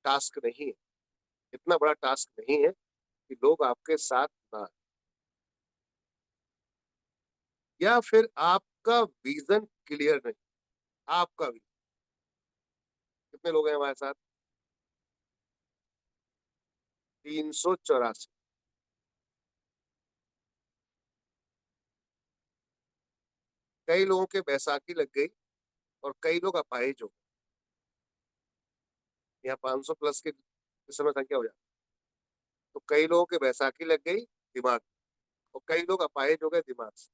Task नहीं है, इतना बड़ा टास्क नहीं है कि लोग आपके साथ ना आएं। या फिर आपका विजन क्लियर नहीं, आपका विजन। कितने लोग हैं हमारे साथ? 384। कई लोगों के बैसाखी लग गई और कई लोग अपाहिज हो गए। यहाँ 500 प्लस के इस समय संख्या हो जाती। तो कई लोगों के बैसाखी लग गई दिमाग, और कई लोग अपाहिज हो गए दिमाग से।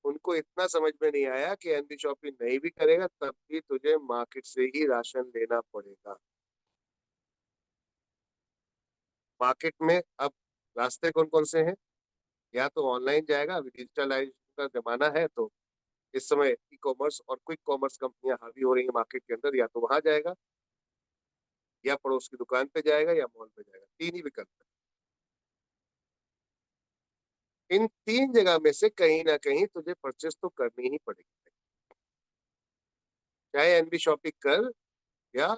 उनको इतना समझ में नहीं आया कि एनबी शॉपिंग नहीं भी करेगा तब भी तुझे मार्केट से ही राशन लेना पड़ेगा। मार्केट में अब रास्ते कौन कौन से हैं? या तो ऑनलाइन जाएगा, अभी डिजिटलाइजेशन का जमाना है, तो इस समय ई कॉमर्स और क्विक कॉमर्स कंपनियां हावी हो रही है मार्केट के अंदर। या तो वहां जाएगा, या पड़ोस की दुकान पे जाएगा, या मॉल पे जाएगा। तीन ही विकल्प है। इन तीन जगह में से कहीं ना कहीं तुझे परचेस तो करनी ही पड़ेगी, चाहे एनबी शॉपिंग कर या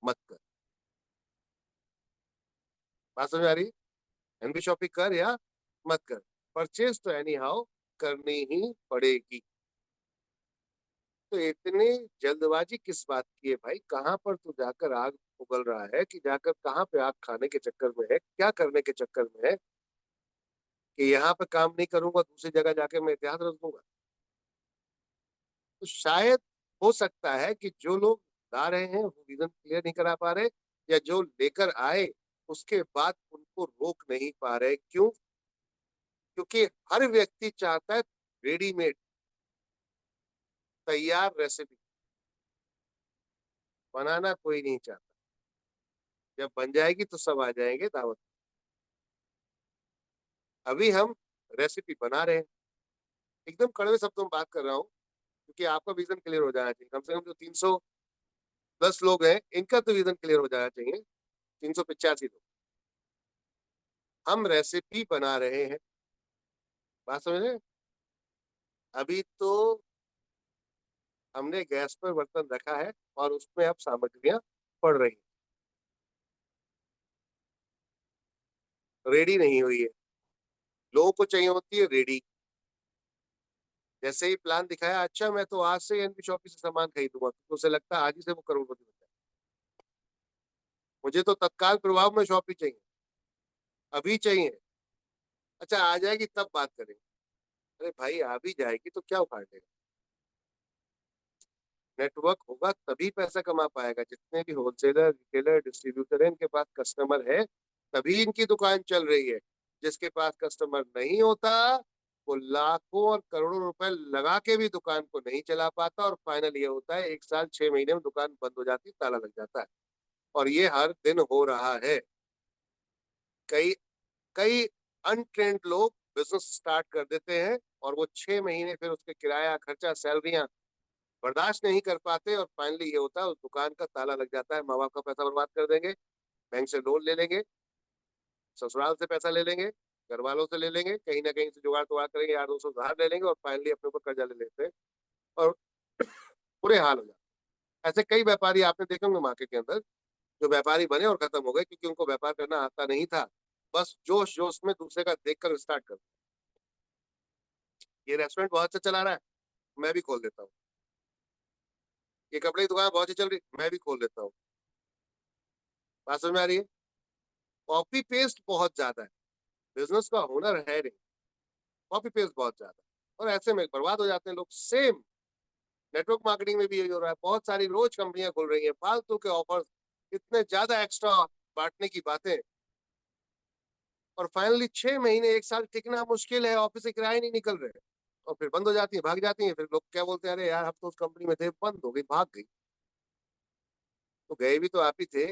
मत कर। बात समझ आ रही? एनबी शॉपिंग कर या मत कर, परचेस तो एनी हाउ करनी ही पड़ेगी। तो इतनी जल्दबाजी किस बात की है भाई? कहाँ पर तू जाकर आग उगल रहा है, कि जाकर कहाँ पे आग खाने के चक्कर में है, क्या करने के चक्कर में है कि यहाँ पे काम नहीं करूंगा दूसरी जगह जाके मैं इतिहास रच दूंगा। तो शायद हो सकता है कि जो लोग ला रहे हैं वो रीजन क्लियर नहीं करा पा रहे, या जो लेकर आए उसके बाद उनको रोक नहीं पा रहे। क्यों? क्योंकि हर व्यक्ति चाहता है रेडीमेड, तैयार रेसिपी। बनाना कोई नहीं चाहता। जब बन जाएगी तो सब आ जाएंगे दावत। अभी हम रेसिपी बना रहे हैं। एकदम कड़वे शब्दों में बात कर रहा हूँ, क्योंकि आपका विजन क्लियर हो जाना चाहिए। कम से कम जो 310 लोग हैं इनका तो विजन क्लियर हो जाना चाहिए। 385 लोग हम रेसिपी बना रहे हैं। बात समझ रहे हैं? अभी तो हमने गैस पर बर्तन रखा है और उसमें अब सामग्रियां पड़ रही, रेडी नहीं हुई है। लोगों को चाहिए होती है रेडी। जैसे ही प्लान दिखाया, अच्छा मैं तो आज से एनपी शॉपी से सामान खरीदूंगा, तो उसे लगता है आज ही से वो करोड़पति बन जाए। मुझे तो तत्काल प्रभाव में शॉपी चाहिए, अभी चाहिए। अच्छा आ जाएगी तब बात करेंगे। अरे भाई आ भी जाएगी तो क्या उखाड़ लेगा? नेटवर्क होगा तभी पैसा कमा पाएगा। जितने भी होलसेलर, रिटेलर, डिस्ट्रीब्यूटर है, इनके पास कस्टमर है तभी इनकी दुकान चल रही है। जिसके पास कस्टमर नहीं होता वो लाखों और करोड़ों रुपए लगा के भी दुकान को नहीं चला पाता, और फाइनल ये होता है 1 साल 6 महीने में दुकान बंद हो जाती, ताला लग जाता है। और ये हर दिन हो रहा है। कई कई अनट्रेंड लोग बिजनेस स्टार्ट कर देते हैं और वो 6 महीने फिर उसके किराया, खर्चा, सैलरियां बर्दाश्त नहीं कर पाते, और फाइनली ये होता है उस दुकान का ताला लग जाता है। माँ बाप का पैसा बर्बाद कर देंगे, बैंक से लोन ले लेंगे, ससुराल से पैसा ले लेंगे, घर वालों से ले लेंगे, कहीं ना कहीं से जुगाड़ तुगाड़ करेंगे, यार दोस्तों उधार ले लेंगे, और फाइनली अपने ऊपर कर्जा ले लेते हैं और बुरे हाल हो जाते हैं। ऐसे कई व्यापारी आपने देखे होंगे मार्केट के अंदर, जो व्यापारी बने और खत्म हो गए क्योंकि उनको व्यापार करना आता नहीं था। बस जोश जोश में दूसरे का देखकर स्टार्ट कर, ये रेस्टोरेंट बहुत अच्छा चला रहा है मैं भी खोल देता हूँ, ये कपड़े की दुकान बहुत अच्छी चल रही मैं भी खोल देता हूँ। बात समझ में आ रही है? कॉपी पेस्ट बहुत ज्यादा है, बिजनेस का हुनर है नहीं, कॉपी पेस्ट बहुत ज्यादा है। और ऐसे में बर्बाद हो जाते हैं लोग। सेम नेटवर्क मार्केटिंग में भी यही हो रहा है। बहुत सारी रोज कंपनियां खुल रही हैं, फालतू के ऑफर्स, इतने ज्यादा एक्स्ट्रा बांटने की बातें, और फाइनली 6 महीने 1 साल टिकना मुश्किल है, ऑफिस से किराए नहीं निकल रहे, और फिर बंद हो जाती है, भाग जाती है। फिर लोग क्या बोलते हैं, अरे यार हम तो उस कंपनी में थे, बंद हो गई, भाग गई। तो गए भी तो आप ही थे।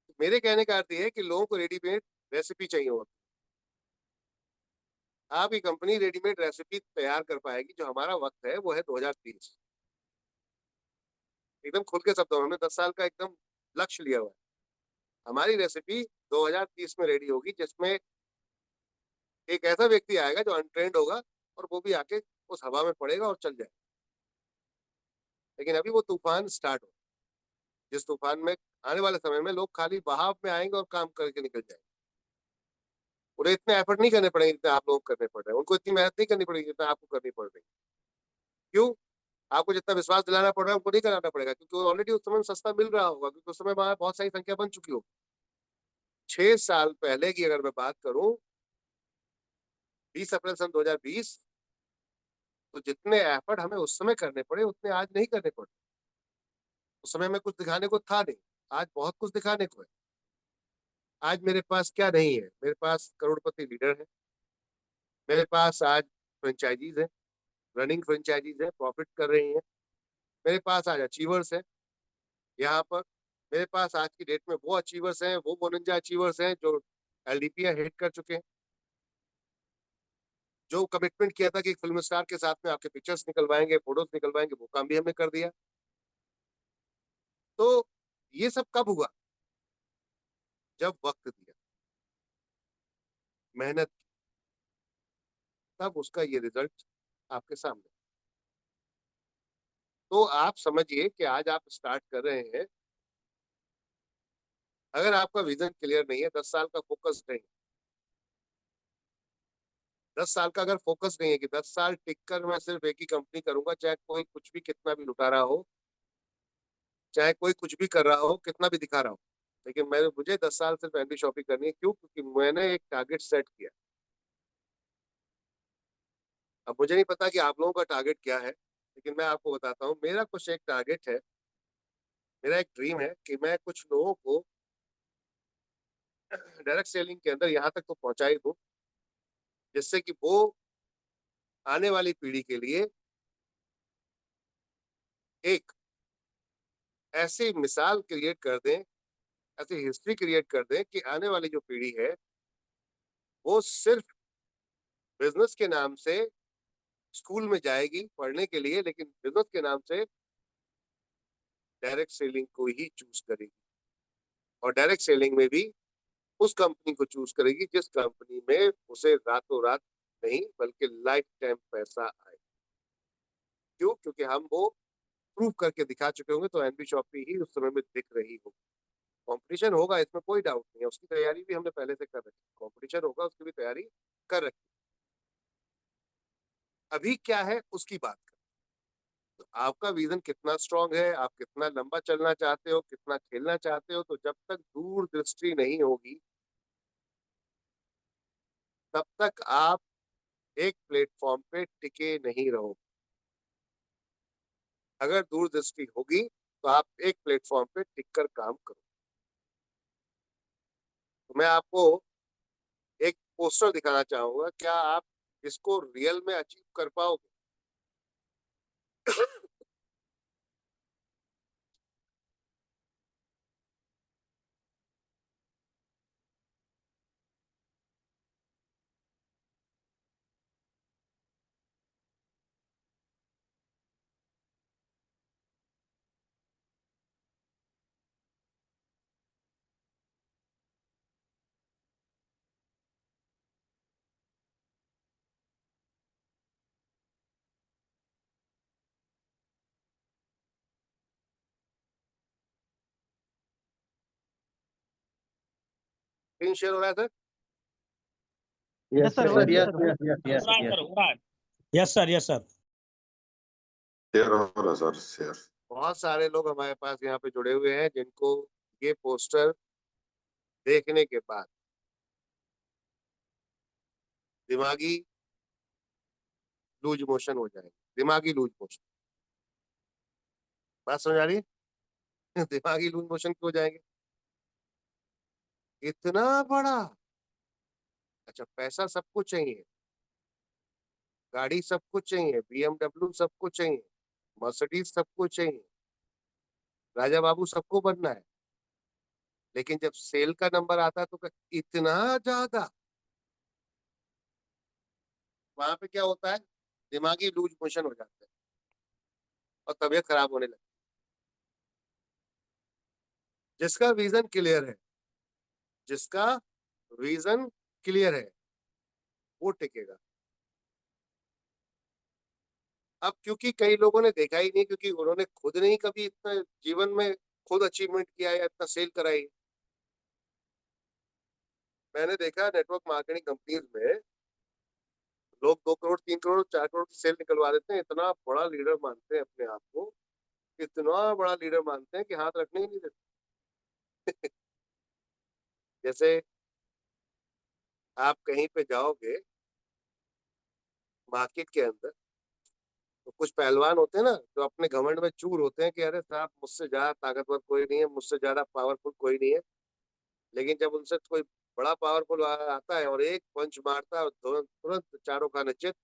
तो मेरे कहने का अर्थ ये है कि लोगों को रेडीमेड रेसिपी चाहिए होती है। आपकी कंपनी रेडीमेड रेसिपी तैयार कर पाएगी। जो हमारा वक्त है वो है 2030। एकदम खुल के शब्दों में हमने 10 साल का एकदम लक्ष्य लिया हुआ है। हमारी रेसिपी 2030 में रेडी होगी, जिसमें एक ऐसा व्यक्ति आएगा जो अनट्रेंड होगा, और वो भी आके उस हवा में पड़ेगा और चल जाएगा। लेकिन अभी वो तूफान स्टार्ट हो, जिस तूफान में आने वाले समय में लोग खाली बहाव में आएंगे और काम करके निकल जाएंगे। उन्हें इतने एफर्ट नहीं करने पड़ेंगे जितने आप लोग करने पड़ रहे हैं, उनको इतनी मेहनत नहीं करनी पड़ेगी जितना आपको करनी पड़ रही है। क्यों? आपको जितना विश्वास दिलाना पड़ रहा है उनको नहीं कराना पड़ेगा, क्योंकि ऑलरेडी उस समय सस्ता मिल रहा होगा, क्योंकि उस समय वहां बहुत सारी संख्या बन चुकी होगी। 6 साल पहले की अगर मैं बात करूं, 20 अप्रैल सन 2020, तो जितने एफर्ट हमें उस समय करने पड़े उतने आज नहीं करने पड़े। उस समय में कुछ दिखाने को था नहीं, आज बहुत कुछ दिखाने को है। आज मेरे पास क्या नहीं है? मेरे पास करोड़पति लीडर है, मेरे पास आज फ्रेंचाइजीज है, रनिंग फ्रेंचाइजीज है, प्रॉफिट कर रही हैं। मेरे पास आज अचीवर्स है यहाँ पर। मेरे पास आज की डेट में वो अचीवर्स हैं, वो बोनंजा अचीवर्स हैं जो एलडीपीआई हिट कर चुके हैं। जो कमिटमेंट किया था कि एक फिल्म स्टार के साथ में आपके पिक्चर्स निकलवाएंगे, फोटोज निकलवाएंगे, वो काम भी हमने कर दिया। तो ये सब कब हुआ? जब वक्त दिया, मेहनत की, तब उसका ये रिजल्ट आपके सामने। तो आप समझिए कि आज आप स्टार्ट कर रहे हैं, अगर आपका विजन क्लियर नहीं है, 10 साल का फोकस नहीं, 10 साल का अगर फोकस नहीं है कि 10 साल टिक कर मैं सिर्फ एक ही कंपनी करूंगा, चाहे कोई कुछ भी कितना भी लुटा रहा हो, चाहे कोई कुछ भी कर रहा हो, कितना भी दिखा रहा हो, लेकिन मुझे 10 साल सिर्फ एनबी शॉपिंग करनी है। क्यों? क्योंकि मैंने एक टारगेट सेट किया। अब मुझे नहीं पता कि आप लोगों का टारगेट क्या है, लेकिन मैं आपको बताता हूँ, मेरा कुछ एक टारगेट है, मेरा एक ड्रीम है कि मैं कुछ लोगों को डायरेक्ट सेलिंग के अंदर यहाँ तक तो पहुंचा ही दूं, जिससे कि वो आने वाली पीढ़ी के लिए एक ऐसी मिसाल क्रिएट कर दें, ऐसी हिस्ट्री क्रिएट कर दें कि आने वाली जो पीढ़ी है वो सिर्फ बिजनेस के नाम से स्कूल में जाएगी पढ़ने के लिए, लेकिन बिजनेस के नाम से डायरेक्ट सेलिंग को ही चूज करेगी, और डायरेक्ट सेलिंग में भी उस कंपनी को चूज करेगी जिस कंपनी में उसे रातों रात नहीं बल्कि लाइफ टाइम पैसा आए। क्यों? क्योंकि हम वो प्रूव करके दिखा चुके होंगे, तो एनबी शॉपी ही उस समय में दिख रही होगी। कंपटीशन होगा, इसमें कोई डाउट नहीं है, उसकी तैयारी भी हमने पहले से कर रखी है। कंपटीशन होगा, उसकी भी तैयारी कर रखी है। अभी क्या है उसकी बात कर, तो आपका विजन कितना स्ट्रांग है, आप कितना लंबा चलना चाहते हो, कितना खेलना चाहते हो, तो जब तक दूरदृष्टि नहीं होगी तब तक आप एक प्लेटफॉर्म पे टिके नहीं रहोगे। अगर दूरदृष्टि होगी तो आप एक प्लेटफॉर्म पे टिक कर काम करो। तो मैं आपको एक पोस्टर दिखाना चाहूंगा, क्या आप इसको रियल में अचीव कर पाओगे? स्क्रीन शेयर हो रहा है sir? Yes sir, sir yes yes sir, yes yes हो यस रहा है यस सर, हो रहा है। Yes sir, yes sir. Share हो रहा सर, शेयर। बहुत सारे लोग हमारे पास यहाँ पे जुड़े हुए हैं जिनको ये पोस्टर देखने के बाद दिमागी लूज मोशन हो जाएगा। दिमागी लूज मोशन, बात समझ आ रही है? दिमागी लूज मोशन क्यों हो जाएंगे? इतना बड़ा, अच्छा पैसा सब कुछ चाहिए, गाड़ी सब कुछ चाहिए, बीएमडब्ल्यू सब कुछ चाहिए, मर्सिडीज सब कुछ चाहिए, राजा बाबू सबको बनना है, लेकिन जब सेल का नंबर आता है तो इतना ज्यादा, वहां पे क्या होता है? दिमागी लूज मोशन हो जाता है और तबीयत खराब होने लगती है। जिसका विजन क्लियर है, जिसका विजन क्लियर है, वो टिकेगा। अब क्योंकि कई लोगों ने देखा ही नहीं, क्योंकि उन्होंने खुद नहीं कभी इतना जीवन में खुद अचीवमेंट किया या इतना सेल कराई। मैंने देखा नेटवर्क मार्केटिंग कंपनीज में लोग 2 करोड़ 3 करोड़ 4 करोड़ की सेल निकलवा देते हैं, इतना बड़ा लीडर मानते हैं अपने आप को, इतना बड़ा लीडर मानते हैं कि हाथ रखने ही नहीं देते। जैसे आप कहीं पे जाओगे मार्केट के अंदर, तो कुछ पहलवान होते हैं ना जो अपने घमंड में चूर होते हैं कि अरे साहब मुझसे ज्यादा ताकतवर कोई नहीं है, मुझसे ज्यादा पावरफुल कोई नहीं है। लेकिन जब उनसे कोई बड़ा पावरफुल आता है और एक पंच मारता है और तुरंत तुरंत चारों का नचित,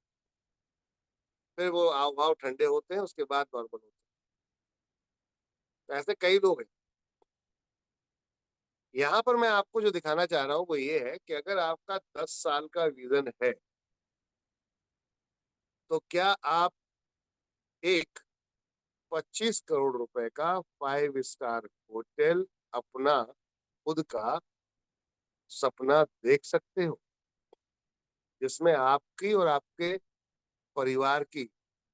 फिर वो हाव भाव ठंडे होते हैं, उसके बाद नॉर्मल होते हैं। तो ऐसे कई लोग हैं। यहाँ पर मैं आपको जो दिखाना चाह रहा हूँ वो ये है कि अगर आपका 10 साल का विजन है, तो क्या आप एक 25 करोड़ रुपए का 5 स्टार होटल अपना खुद का सपना देख सकते हो, जिसमें आपकी और आपके परिवार की,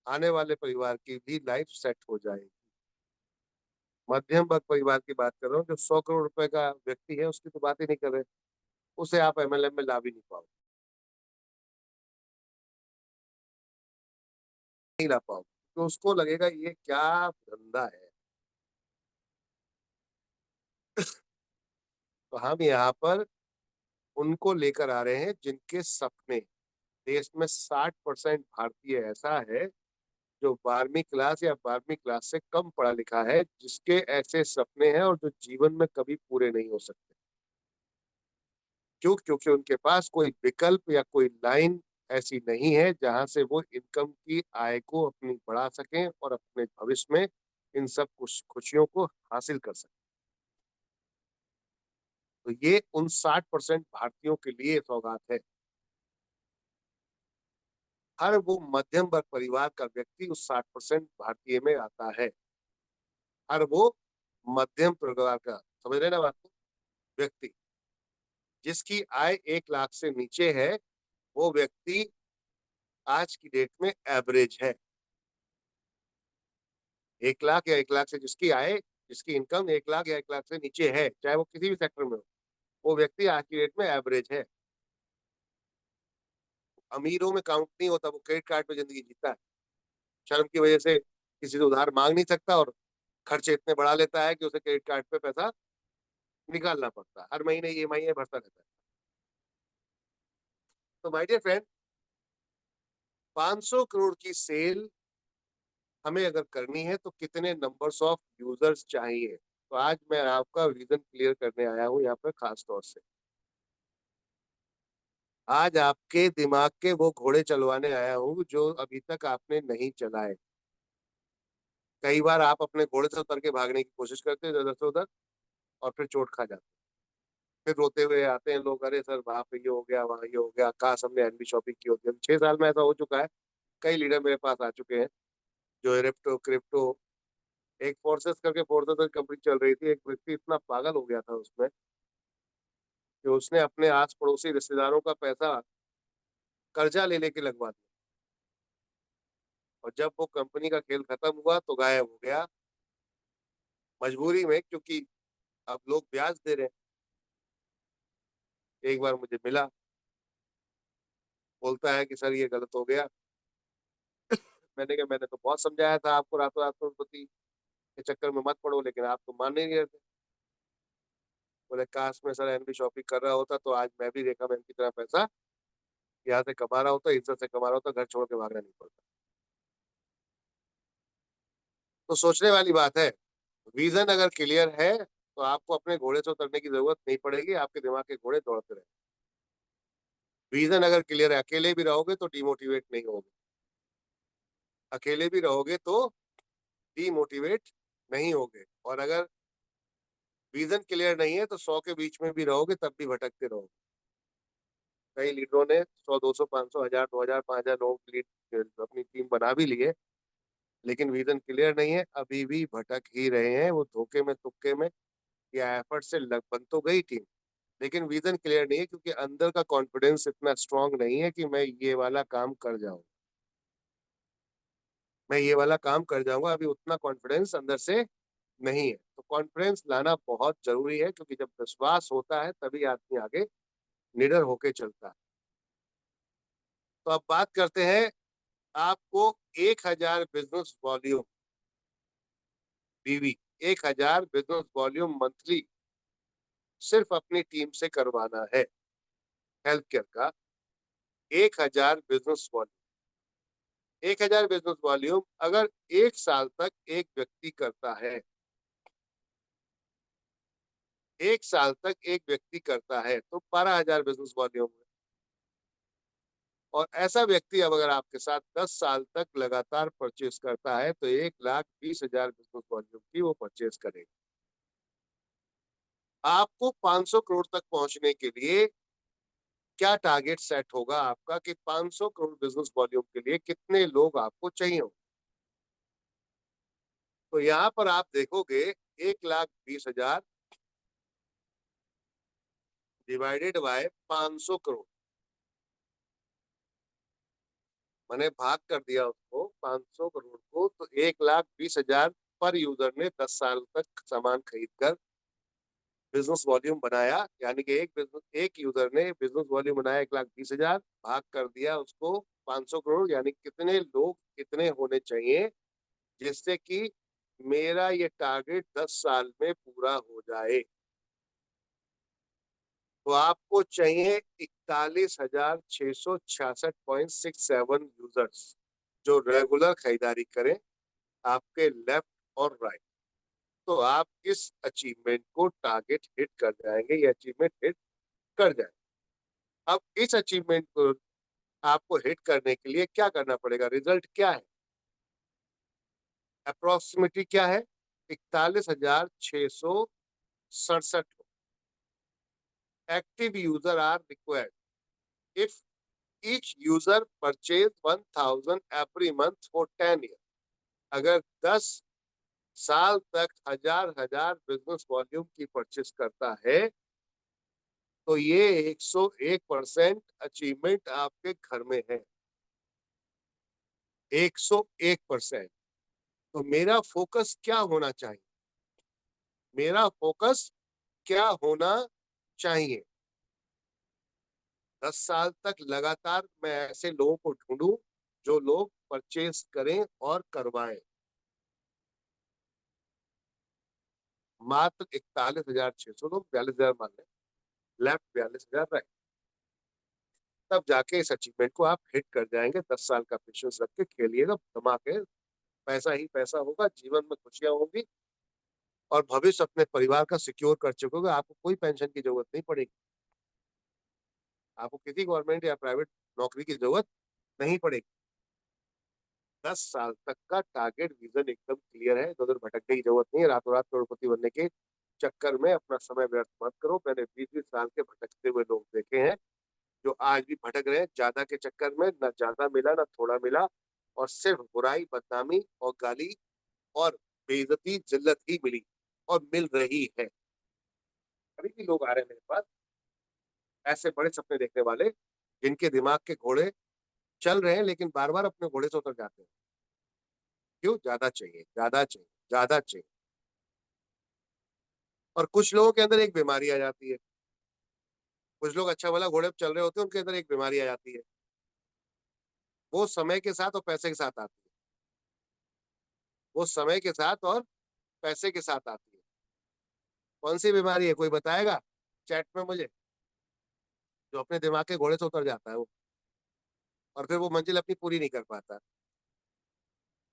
आने वाले परिवार की भी लाइफ सेट हो जाएगी। मध्यम वर्ग परिवार की बात कर रहा हूँ, जो 100 करोड़ रुपए का व्यक्ति है उसकी तो बात ही नहीं कर रहे, उसे आप एमएलएम में ला भी नहीं पाओगे, नहीं ला पाओगे, तो उसको लगेगा ये क्या धंधा है। तो हम यहाँ पर उनको लेकर आ रहे हैं जिनके सपने, देश में 60% भारतीय ऐसा है जो 12वीं क्लास या 12वीं क्लास से कम पढ़ा लिखा है, जिसके ऐसे सपने हैं और जो जीवन में कभी पूरे नहीं हो सकते। क्यों? क्योंकि उनके पास कोई विकल्प या कोई लाइन ऐसी नहीं है जहां से वो इनकम की आय को अपनी बढ़ा सकें और अपने भविष्य में इन सब खुशियों को हासिल कर सकें। तो ये उन 60% भारतीयों के लिए सौगात है। हर वो मध्यम वर्ग परिवार का व्यक्ति उस 60% भारतीय में आता है। हर वो मध्यम परिवार का, समझ रहे ना बात को, व्यक्ति जिसकी आय 1 लाख से नीचे है, वो व्यक्ति आज की डेट में एवरेज है। 1 लाख या 1 लाख से जिसकी आय, जिसकी इनकम 1 लाख या 1 लाख से नीचे है, चाहे वो किसी भी सेक्टर में हो, वो व्यक्ति आज की डेट में एवरेज है। अमीरों में काउंट नहीं होता, वो क्रेडिट कार्ड पे जिंदगी जीता है, शर्म की वजह से किसी से उधार मांग नहीं सकता और खर्चे इतने बढ़ा लेता है कि उसे क्रेडिट कार्ड पे पैसा निकालना पड़ता है, हर महीने ईएमआई भरता रहता है। तो माय डियर फ्रेंड, 500 करोड़ की सेल हमें अगर करनी है तो कितने नंबर्स ऑफ यूजर्स चाहिए? तो आज मैं आपका विजन क्लियर करने आया हूँ यहाँ पर खास तौर से। आज आपके दिमाग के वो घोड़े चलवाने आया हूँ जो अभी तक आपने नहीं चलाए। कई बार आप अपने घोड़े से उतर के भागने की कोशिश करते हैं इधर से उधर, और फिर चोट खा जाते हैं। फिर रोते हुए आते हैं लोग, अरे सर वहां पे ये हो गया, वहां ये हो गया, काश हमने एनबी शॉपिंग की होती है। 6 साल में ऐसा हो चुका है। कई लीडर मेरे पास आ चुके हैं जो रेप्टो क्रिप्टो, एक फोर्सेस करके फोर्सेस कंपनी चल रही थी, एक व्यक्ति इतना पागल हो गया था उसमें कि उसने अपने आस पड़ोसी रिश्तेदारों का पैसा कर्जा ले लेके लगवा दिया, और जब वो कंपनी का खेल खत्म हुआ तो गायब हो गया मजबूरी में, क्योंकि अब लोग ब्याज दे रहे हैं। एक बार मुझे मिला, बोलता है कि सर ये गलत हो गया। मैंने कहा मैंने तो बहुत समझाया था आपको, रातों रात करोड़पति के चक्कर में मत पड़ो, लेकिन आप तो मान ही नहीं रहे थे। बोले काश में सर एनबी शॉपिंग कर रहा होता तो आज मैं भी रेखा मैम की तरह पैसा यहाँ से कमा रहा होता, इज्जत से कमा रहा होता, घर छोड़ के भागना नहीं पड़ता। तो सोचने वाली बात है। विजन अगर क्लियर है तो आपको अपने घोड़े से उतरने की जरूरत नहीं पड़ेगी, आपके दिमाग के घोड़े दौड़ते रहे। विजन अगर क्लियर है, अकेले भी रहोगे तो डिमोटिवेट नहीं होगे, अकेले भी रहोगे तो डिमोटिवेट नहीं होगे, और अगर विजन क्लियर नहीं है तो 100 के बीच में भी रहोगे तब भी भटकते रहोगे। कई लीडरों ने 100 200 500 1000 2000 5000 लोगों की लीड अपनी टीम बना भी ली है, लेकिन विजन क्लियर नहीं है, अभी भी भटक ही रहे हैं। वो धोखे में तुक्के में या एफर्ट से बन तो गई टीम, लेकिन विजन क्लियर नहीं है, क्योंकि अंदर का कॉन्फिडेंस इतना स्ट्रांग नहीं है कि मैं ये वाला काम कर जाऊं। मैं ये वाला काम कर जाऊंगा, अभी उतना कॉन्फिडेंस अंदर से नहीं है। तो कॉन्फिडेंस लाना बहुत जरूरी है, क्योंकि जब विश्वास होता है तभी आदमी आगे निडर होके चलता है। तो अब बात करते हैं, आपको 1000 बिजनेस वॉल्यूम बीवी 1000 बिजनेस वॉल्यूम मंथली सिर्फ अपनी टीम से करवाना है। हेल्थ केयर का 1000 बिजनेस वॉल्यूम, 1000 बिजनेस वॉल्यूम अगर 1 साल तक एक व्यक्ति करता है, 1 साल तक एक व्यक्ति करता है, तो 12000 बिजनेस वॉल्यूम है। और ऐसा व्यक्ति अब अगर आपके साथ 10 साल तक लगातार परचेज करता है, तो 1,20,000 बिजनेस वॉल्यूम की वो परचेज करेगा। आपको 500 करोड़ तक पहुंचने के लिए क्या टारगेट सेट होगा आपका, कि 500 करोड़ बिजनेस वॉल्यूम के लिए कितने लोग आपको चाहिए हो? तो यहाँ पर आप देखोगे 1,20,000 डिवाइडेड बाय 500 करोड़, मैंने भाग कर दिया उसको 500 करोड़ को, तो 1,20,000 पर यूजर ने 10 साल तक सामान खरीद कर बिजनेस वॉल्यूम बनाया। यानी कि एक यूजर ने बिजनेस वॉल्यूम बनाया 1,20,000, भाग कर दिया उसको 500 करोड़, यानी कितने लोग कितने होने चाहिए जिससे कि मेरा ये टारगेट 10 साल में पूरा हो जाए। तो आपको चाहिए 41,666.67 यूजर्स जो रेगुलर खरीदारी करें आपके लेफ्ट और राइट। तो आप इस अचीवमेंट को टारगेट हिट कर जाएंगे, ये अचीवमेंट हिट कर जाएंगे। अब इस अचीवमेंट को आपको हिट करने के लिए क्या करना पड़ेगा, रिजल्ट क्या है, अप्रोक्सीमेटली क्या है, 41,667 active user are required if each user purchase 1,000 every month for 10 years। अगर 10 साल तक हजार बिजनेस वॉल्यूम की परचेस करता है, तो ये 101% अचीवमेंट आपके घर में है, 101%। तो मेरा फोकस क्या होना चाहिए, मेरा फोकस क्या होना चाहिए, 10 साल तक लगातार मैं ऐसे लोगों को ढूंढूं जो लोग परचेस करें और करवाएं। मात्र 41,600 लोग, 42,000 मान लें, लेफ्ट 42,000 राइट, तब जाके इस अचीवमेंट को आप हिट कर जाएंगे। 10 साल का पेशेंस रख के खेलिएगा, धमाके पैसा ही पैसा होगा, जीवन में खुशियां होंगी और भविष्य अपने परिवार का सिक्योर कर चुकोगे। आपको कोई पेंशन की जरूरत नहीं पड़ेगी, आपको किसी गवर्नमेंट या प्राइवेट नौकरी की जरूरत नहीं पड़ेगी। 10 साल तक का टारगेट विजन एकदम क्लियर है, इधर भटकने की जरूरत नहीं है। रातों रात करोड़पति बनने के चक्कर में अपना समय व्यर्थ मत करो। मैंने 20-20 साल के भटकते हुए लोग देखे हैं जो आज भी भटक रहे हैं, ज्यादा के चक्कर में, ना ज्यादा मिला ना थोड़ा मिला, और सिर्फ बुराई, बदनामी और गाली और बेइज्जती, जिल्लत ही मिली और मिल रही है। अभी भी लोग आ रहे हैं मेरे पास, ऐसे बड़े सपने देखने वाले जिनके दिमाग के घोड़े चल रहे हैं लेकिन बार बार अपने घोड़े से उतर जाते हैं। क्यों? ज्यादा चाहिए, ज्यादा चाहिए, ज्यादा चाहिए। और कुछ लोगों के अंदर एक बीमारी आ जाती है, कुछ लोग अच्छा भला घोड़े पर चल रहे होते हैं, उनके अंदर एक बीमारी आ जाती है, वो समय के साथ और पैसे के साथ आती है, वो समय के साथ और पैसे के साथ आती है। कौन सी बीमारी है, कोई बताएगा चैट में मुझे? जो अपने दिमाग के घोड़े से उतर जाता है वो, और फिर वो मंजिल अपनी पूरी नहीं कर पाता।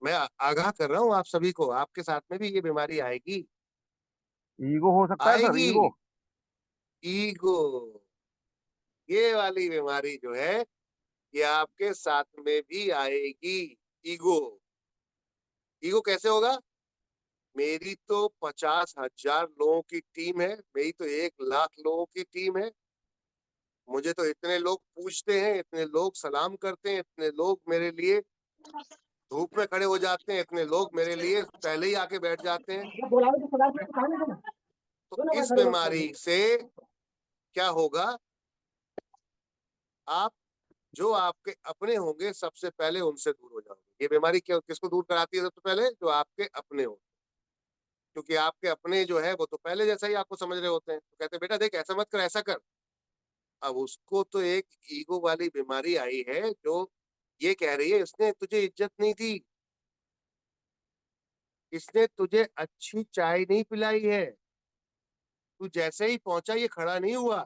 मैं आगाह कर रहा हूँ आप सभी को, आपके साथ में भी ये बीमारी आएगी, ईगो हो सकता है सर, आएगी। ईगो। ईगो, ये वाली बीमारी जो है ये आपके साथ में भी आएगी। ईगो, ईगो कैसे होगा? मेरी तो 50,000 लोगों की टीम है, मेरी तो 1,00,000 लोगों की टीम है, मुझे तो इतने लोग पूछते हैं, इतने लोग सलाम करते हैं, इतने लोग मेरे लिए धूप में खड़े हो जाते हैं, इतने लोग मेरे लिए पहले ही आके बैठ जाते हैं। तो इस बीमारी से क्या होगा, आप जो आपके अपने होंगे सबसे पहले उनसे दूर हो जाओगे। ये बीमारी क्या किसको दूर कराती है सबसे पहले? जो आपके अपने हो, क्योंकि आपके अपने जो है वो तो पहले जैसा ही आपको समझ रहे होते हैं, तो कहते हैं बेटा देख ऐसा मत कर, ऐसा कर। अब उसको तो एक ईगो वाली बीमारी आई है जो ये कह रही है इसने तुझे इज्जत नहीं दी, इसने तुझे अच्छी चाय नहीं पिलाई है, तू जैसे ही पहुंचा ये खड़ा नहीं हुआ,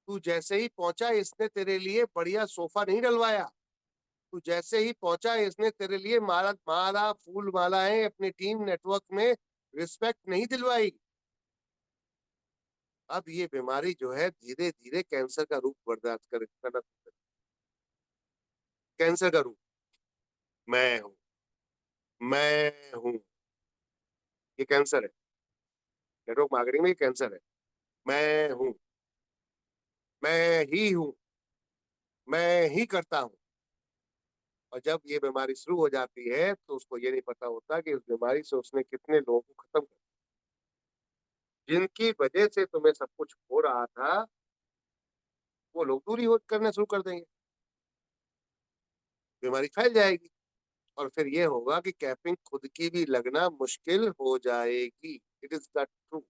तू जैसे ही पहुंचा इसने तेरे लिए बढ़िया सोफा नहीं डलवाया, तू जैसे ही पहुंचा इसने तेरे लिए माला माला फूल मालाएं अपनी टीम नेटवर्क में रिस्पेक्ट नहीं दिलवाई। अब ये बीमारी जो है धीरे धीरे कैंसर का रूप बर्दाश्त करना, कैंसर का रूप। मैं हूं, मैं हूं, ये कैंसर है। नेटवर्क मार्केटिंग में ये कैंसर है। मैं हूं, मैं ही हूं, मैं ही करता हूं। और जब ये बीमारी शुरू हो जाती है तो उसको ये नहीं पता होता कि इस बीमारी से उसने कितने लोगों को खत्म कर, जिनकी वजह से तुम्हें सब कुछ हो रहा था वो लोग दूरी हो करना शुरू कर देंगे, बीमारी फैल जाएगी। और फिर ये होगा कि कैपिंग खुद की भी लगना मुश्किल हो जाएगी। इट इज द ट्रू,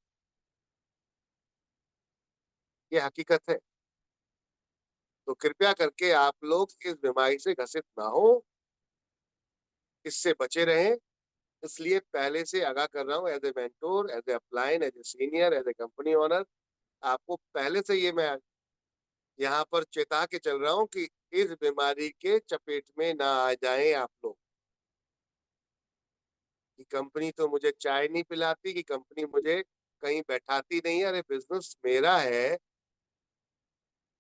ये हकीकत है। तो कृपया करके आप लोग इस बीमारी से ग्रसित ना हो, इससे बचे रहें। इसलिए पहले से आगाह कर रहा हूँ, as a mentor, as a upline, as a senior, as a company owner, आपको पहले से ये मैं यहाँ पर चेता के चल रहा हूँ कि इस बीमारी के चपेट में ना आ जाएं आप लोग, कि कंपनी तो मुझे चाय नहीं पिलाती, कि कंपनी मुझे कहीं बैठाती नहीं है। अरे बिजनेस मेरा है।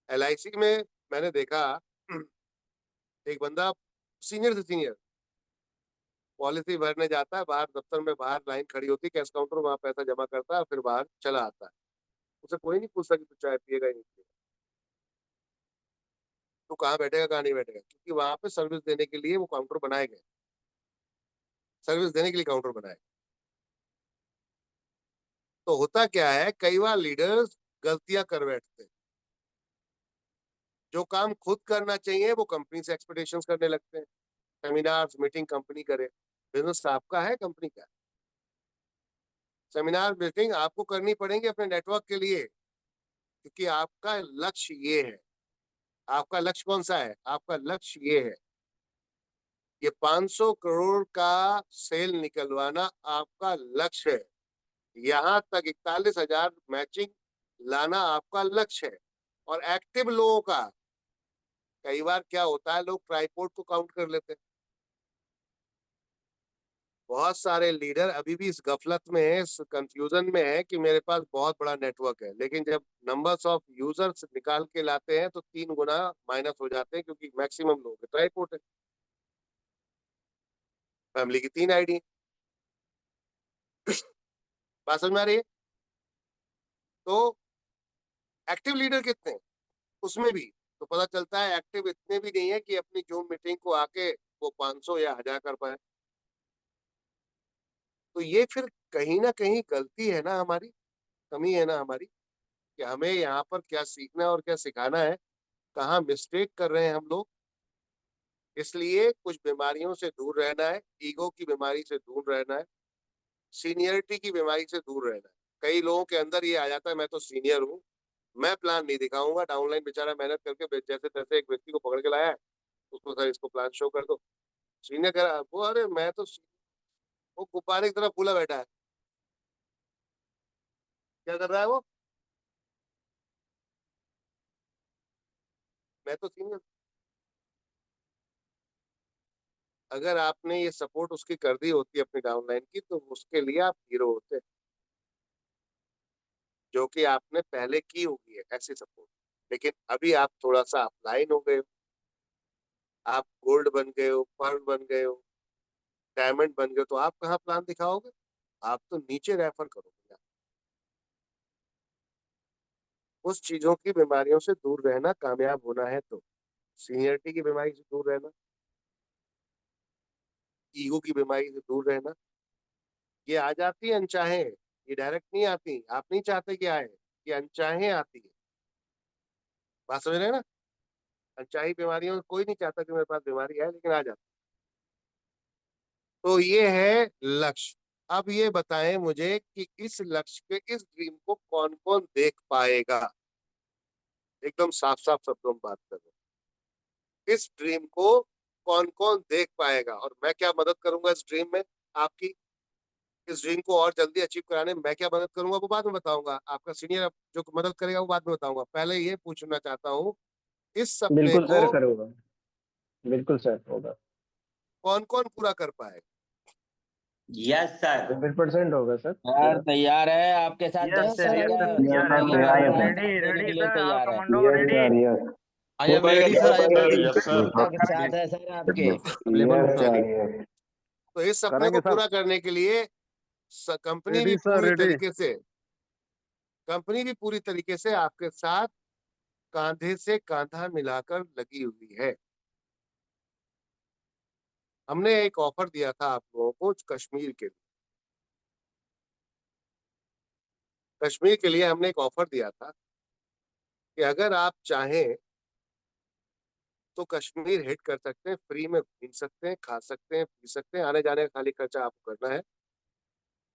एलआईसी में मैंने देखा एक बंदा सीनियर से सीनियर पॉलिसी भरने जाता है, बाहर दफ्तर में बाहर लाइन खड़ी होती है, कैश काउंटर वहां पैसा जमा करता है, फिर बाहर चला आता है। उसे कोई नहीं पूछता कि तू चाय पिएगा या नहीं पिएगा, तू कहाँ बैठेगा कहाँ नहीं बैठेगा, क्योंकि वहां पे सर्विस देने के लिए वो काउंटर बनाए गए, सर्विस देने के लिए काउंटर बनाए। तो होता क्या है, कई बार लीडर्स गलतियां कर बैठते हैं। जो काम खुद करना चाहिए वो कंपनी से एक्सपेक्टेशंस करने लगते हैं। सेमिनार्स मीटिंग कंपनी करे, बिजनेस आपका है कंपनी का? सेमिनार मीटिंग आपको करनी पड़ेंगी अपने नेटवर्क के लिए, क्योंकि आपका लक्ष्य ये है। आपका लक्ष्य कौन सा है? आपका लक्ष्य ये है, ये 500 करोड़ का सेल निकलवाना आपका लक्ष्य है। यहाँ तक 41,000 मैचिंग लाना आपका लक्ष्य है। और एक्टिव लोगों का कई बार क्या होता है, लोग ट्राइपोर्ट को काउंट कर लेते हैं। बहुत सारे लीडर अभी भी इस गफलत में है, इस कंफ्यूजन में है कि मेरे पास बहुत बड़ा नेटवर्क है, लेकिन जब नंबर्स ऑफ यूजर्स निकाल के लाते हैं तो 3 गुना माइनस हो जाते हैं, क्योंकि मैक्सिमम लोगों के ट्राइपोर्ट है। फैमिली की 3 आईडी। बात समझ में आ रही है? तो एक्टिव लीडर कितने हैं उसमें भी तो पता चलता है एक्टिव इतने भी नहीं है कि अपनी जूम मीटिंग को आके वो 500 या 1000 कर पाए। तो ये फिर कहीं ना कहीं गलती है ना हमारी, कमी है ना हमारी, कि हमें यहाँ पर क्या सीखना और क्या सिखाना है, कहाँ मिस्टेक कर रहे हैं हम लोग। इसलिए कुछ बीमारियों से दूर रहना है, ईगो की बीमारी से दूर रहना है, सीनियरिटी की बीमारी से दूर रहना है। कई लोगों के अंदर ये आ जाता है मैं तो सीनियर हूँ, मैं प्लान नहीं दिखाऊंगा, डाउनलाइन बेचारा मेहनत करके जैसे तैसे एक व्यक्ति को पकड़ के लाया है, उसको सर इसको प्लान शो कर दो। सीनियर कह रहा है वो, अरे मैं तो वो गुब्बारे की तरफ फूला बैठा है। क्या कर रहा है वो? मैं तो सीनियर। अगर आपने ये सपोर्ट उसकी कर दी होती अपनी डाउनलाइन की तो उसके लिए आप हीरो होते, जो कि आपने पहले की होगी है ऐसी सपोर्ट। लेकिन अभी आप थोड़ा सा अपलाइन हो गए हो, आप गोल्ड बन गए हो, पर्ल बन गए हो, डायमंड बन गए हो, तो आप कहाँ प्लान दिखाओगे? आप तो नीचे रेफर करोगे। उस चीजों की बीमारियों से दूर रहना कामयाब होना है तो सीनियरिटी की बीमारी से दूर रहना, ईगो की बीमारी से दूर रहना। ये आ जाती है अनचाहे, ये डायरेक्ट नहीं आती, आप नहीं चाहते कि आए, ये अनचाहे आती है। बात समझ रहे हैं ना? अनचाही बीमारियों, कोई नहीं चाहता कि मेरे पास बीमारी है, लेकिन आ जाता। तो ये है लक्ष्य। अब ये बताएं मुझे कि इस लक्ष्य के, इस ड्रीम को कौन कौन देख पाएगा। एकदम साफ साफ शब्दों में बात कर रहे हैं। इस ड्रीम को कौन कौन देख पाएगा और मैं क्या मदद करूंगा इस ड्रीम में आपकी। इस ड्रीम को और जल्दी अचीव कराने में मैं क्या मदद करूंगा वो बाद में बताऊंगा। आपका सीनियर जो मदद करेगा वो बाद में बताऊंगा। पहले ये पूछना चाहता हूँ, इस सपने बिल्कुल को सर करूँगा। बिल्कुल सर होगा। कौन कौन पूरा कर पाएगा। Yes sir. 100% होगा सर सर मेरा। तैयार है आपके साथ यस दस सर, साल यस का सर, साथ यस सर, रेडी देने रेडी के लिए सर, ऑल तैयार है। Commando ready. आई एम होगा ready yes sir, I am sir, ready. Yes sir. सबके साथ है सर आपके। अवेलेबल हूँ सर। चलिए, तो इस सपने करेंगे को सर। पूरा करने के लिए कंपनी भी रेडी सर, पूरी रेडी। तरीके से, कंपनी भी पूरी तरीके से आपके साथ कांधे से कांधा मिलाकर लगी हुई है। हमने एक ऑफर दिया था आप लोगों को कश्मीर के लिए। कश्मीर के लिए हमने एक ऑफर दिया था कि अगर आप चाहें तो कश्मीर हिट कर सकते हैं, फ्री में घूम सकते हैं, खा सकते हैं, पी सकते हैं, आने जाने का खाली खर्चा आपको करना है।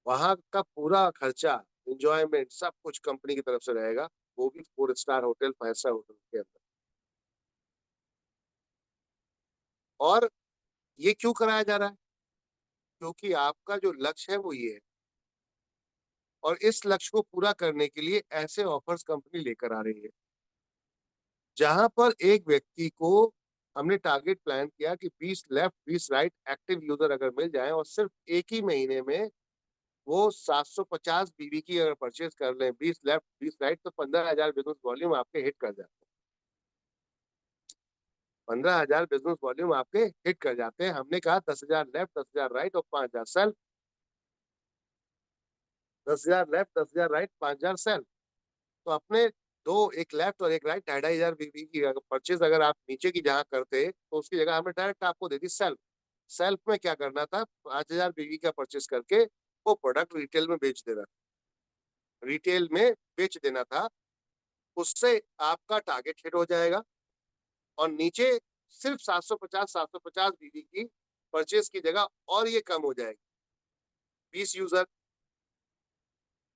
वहां का पूरा खर्चा, एंजॉयमेंट, सब कुछ कंपनी की तरफ से रहेगा, वो भी 4 स्टार होटल, 5 स्टार होटल के अंदर। और ये क्यों कराया जा रहा है? क्योंकि आपका जो लक्ष्य है वो ये है, और इस लक्ष्य को पूरा करने के लिए ऐसे ऑफर्स कंपनी लेकर आ रही है जहां पर एक व्यक्ति को हमने टारगेट प्लान किया कि 20 लेफ्ट 20 राइट एक्टिव यूजर अगर मिल जाए और सिर्फ एक ही महीने में वो 750 बीबी की अगर परचेज कर लें, 20 लेफ्ट 20 राइट, तो 15,000 बिजनेस वॉल्यूम आपके हिट कर जाते हैं। 15,000 बिजनेस वॉल्यूम आपके हिट कर जाते हैं। हमने कहा 10,000 लेफ्ट 10,000 राइट और 5,000 सेल। 10,000 left 10,000 right 5,000 cell. तो अपने दो, एक लेफ्ट और एक राइट, 2,500 बीबी की परचेज अगर आप नीचे की जहां करते तो उसकी जगह हमने डायरेक्ट आपको दे दी सेल्फ। सेल्फ में क्या करना था, 5,000 बीबी का परचेज करके वो प्रोडक्ट रिटेल में बेच देना, रिटेल में बेच देना था। उससे आपका टारगेट हिट हो जाएगा और नीचे सिर्फ 750 बीबी की परचेज की जगह और ये कम हो जाएगी। 20 यूजर,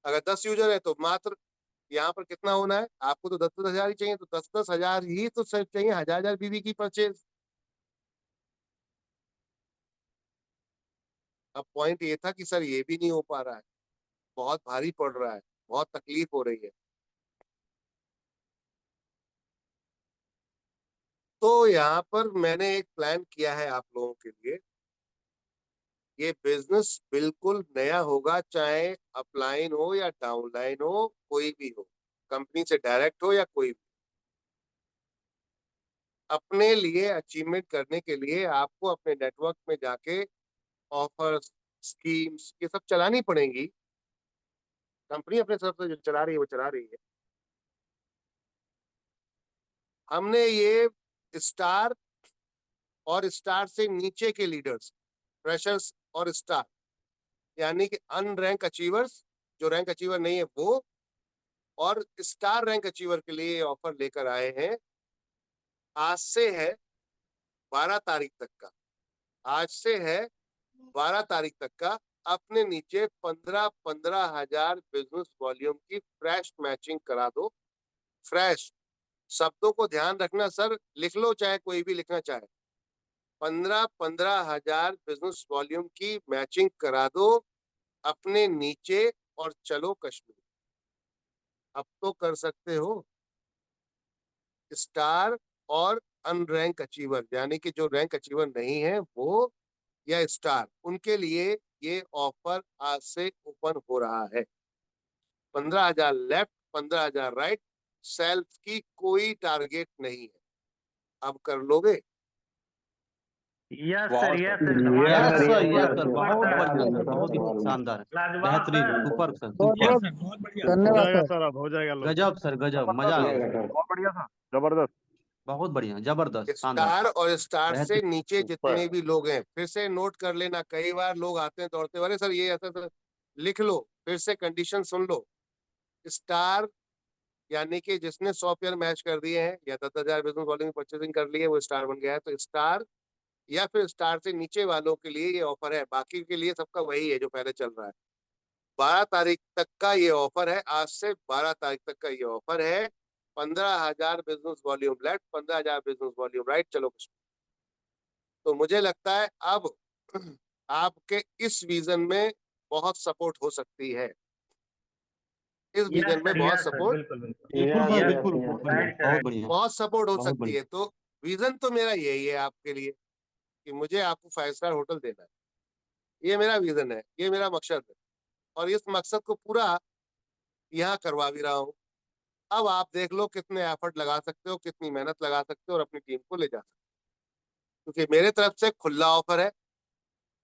अगर 10 यूजर है तो मात्र यहाँ पर कितना होना है आपको, तो 10,000 ही चाहिए, तो 10,000 ही तो सिर्फ चाहिए, 1,000 बीबी की परचेज। अब पॉइंट ये था कि सर ये भी नहीं हो पा रहा है, बहुत भारी पड़ रहा है, बहुत तकलीफ हो रही है। तो यहाँ पर मैंने एक प्लान किया है आप लोगों के लिए। ये बिजनेस बिल्कुल नया होगा, चाहे अपलाइन हो या डाउनलाइन हो, कोई भी हो, कंपनी से डायरेक्ट हो या कोई भी। अपने लिए अचीवमेंट करने के लिए आपको अपने नेटवर्क में जाके ऑफर्स, स्कीम्स, ये सब चलानी पड़ेंगी। कंपनी अपने तरफ से जो चला रही है वो चला रही है। हमने ये स्टार और स्टार से नीचे के लीडर्स, फ्रेशर्स और स्टार, यानी कि अनरैंक अचीवर्स, जो रैंक अचीवर नहीं है वो, और स्टार रैंक अचीवर के लिए ऑफर लेकर आए हैं। आज से है 12 तारीख तक का, आज से है 12 तारीख तक का अपने नीचे 15-15 हजार बिजनेस वॉल्यूम की फ्रेश मैचिंग करा दो। फ्रेश शब्दों को ध्यान रखना सर, लिख लो चाहे कोई भी लिखना चाहे। 15-15 हजार बिजनेस वॉल्यूम की मैचिंग करा दो अपने नीचे और चलो कश्मीर। अब तो कर सकते हो। स्टार और अनरैंक अचीवर, यानी कि जो रैंक अचीवर नहीं है वो या स्टार, उनके लिए ये ऑफर आज से ओपन हो रहा है। 15,000 लेफ्ट 15,000 राइट, सेल्फ की कोई टारगेट नहीं है। अब कर लोगे? यस सर, वाह yes sir. Sir, yes sir, yes जबरदस्त, सर, सुपर बहुत सर, बढ़िया सर, बहुत ही शानदार, लाजवाब बेहतरीन, sir. Super sir, yes super, sir, बहुत बढ़िया। हो धन्यवाद जाएगा सर। सर, अब हो जाएगा लोग। गजब सर, गजब, मजा आ गया सर, बहुत बढ़िया सर, जबरदस्त। बहुत बढ़िया, जबरदस्त, शानदार, स्टार और स्टार से बेहतरीन, नीचे सुपर। जितने भी लोग हैं, फिर से नोट कर लेना। कई बार लोग आते हैं दौड़ते, अरे सर ये ऐसा, लिख लो, फिर से कंडीशन सुन लो। स्टार यानी कि जिसने 100 पेयर मैच कर दिए हैं या 10,000 बिजनेस वॉल्यूम की परचेसिंग कर ली है वो स्टार बन गया है। तो स्टार या फिर स्टार से नीचे वालों के लिए ये ऑफर है, बाकी के लिए सबका वही है जो पहले चल रहा है। 12 तारीख तक का ये ऑफर है, आज से 12 तारीख तक का ये ऑफर है। 15,000 business volume left, 15,000 business volume right. चलो, तो मुझे लगता है अब आपके इस विजन में बहुत सपोर्ट हो सकती है, इस विजन में बहुत सपोर्ट, बिल्कुल बहुत बढ़िया बहुत सपोर्ट हो बहुत सकती बढ़िया। है। तो विजन तो मेरा यही है आपके लिए कि मुझे आपको 5 स्टार होटल देना है, ये मेरा विजन है, ये मेरा मकसद है, और इस मकसद को पूरा यहाँ करवा भी रहा हूँ। अब आप देख लो कितने एफर्ट लगा सकते हो, कितनी मेहनत लगा सकते हो और अपनी टीम को ले जा सकते हो, क्योंकि मेरे तरफ से खुला ऑफर है।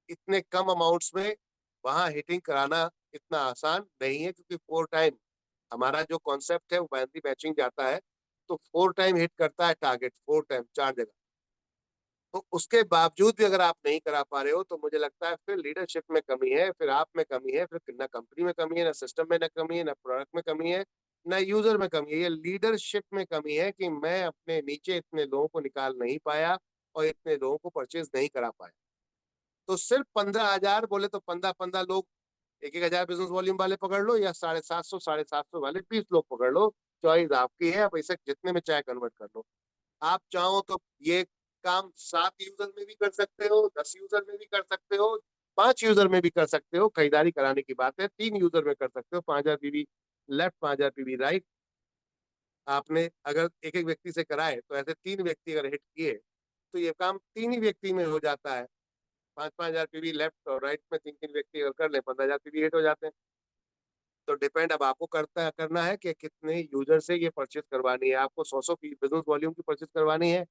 इतने कम अमाउंट्स में वहां हिटिंग कराना इतना आसान नहीं है, क्योंकि 4 टाइम हमारा जो कॉन्सेप्ट है वो बाइनरी मैचिंग जाता है, तो 4 टाइम हिट करता है टारगेट, 4 टाइम 4 जगह। तो उसके बावजूद भी अगर आप नहीं करा पा रहे हो तो मुझे लगता है फिर लीडरशिप में कमी है, फिर आप में कमी है, फिर ना कंपनी में कमी है, ना सिस्टम में ना कमी है, ना प्रोडक्ट में कमी है, ना यूजर में कमी है, ये लीडरशिप में कमी है कि मैं अपने नीचे इतने लोगों को निकाल नहीं पाया और इतने लोगों को परचेज नहीं करा पाया। तो सिर्फ 15,000 बोले तो 15 लोग 1,000 बिजनेस वॉल्यूम वाले पकड़ लो, या 750 वाले 20 लोग पकड़ लो, चॉइस आपकी है। पैसे जितने में चाहे कन्वर्ट कर लो। आप चाहो तो ये काम 7 यूजर में भी कर सकते हो, 10 यूजर में भी कर सकते हो, 5 यूजर में भी कर सकते हो, खरीदारी कराने की बात है। 3 यूजर में कर सकते हो, 5,000 पीवी लेफ्ट, 5,000 पीवी राइट। आपने अगर एक एक व्यक्ति से कराए तो ऐसे 3 व्यक्ति अगर हिट किए तो ये काम 3 ही व्यक्ति में हो जाता है। 5,000 पीवी लेफ्ट और राइट में 3 व्यक्ति अगर कर ले 15,000 पीवी हिट हो जाते हैं। तो डिपेंड अब आपको करना है कि कितने यूजर से ये परचेज करवानी है। आपको 100 बिजनेस वॉल्यूम की परचेज करवानी है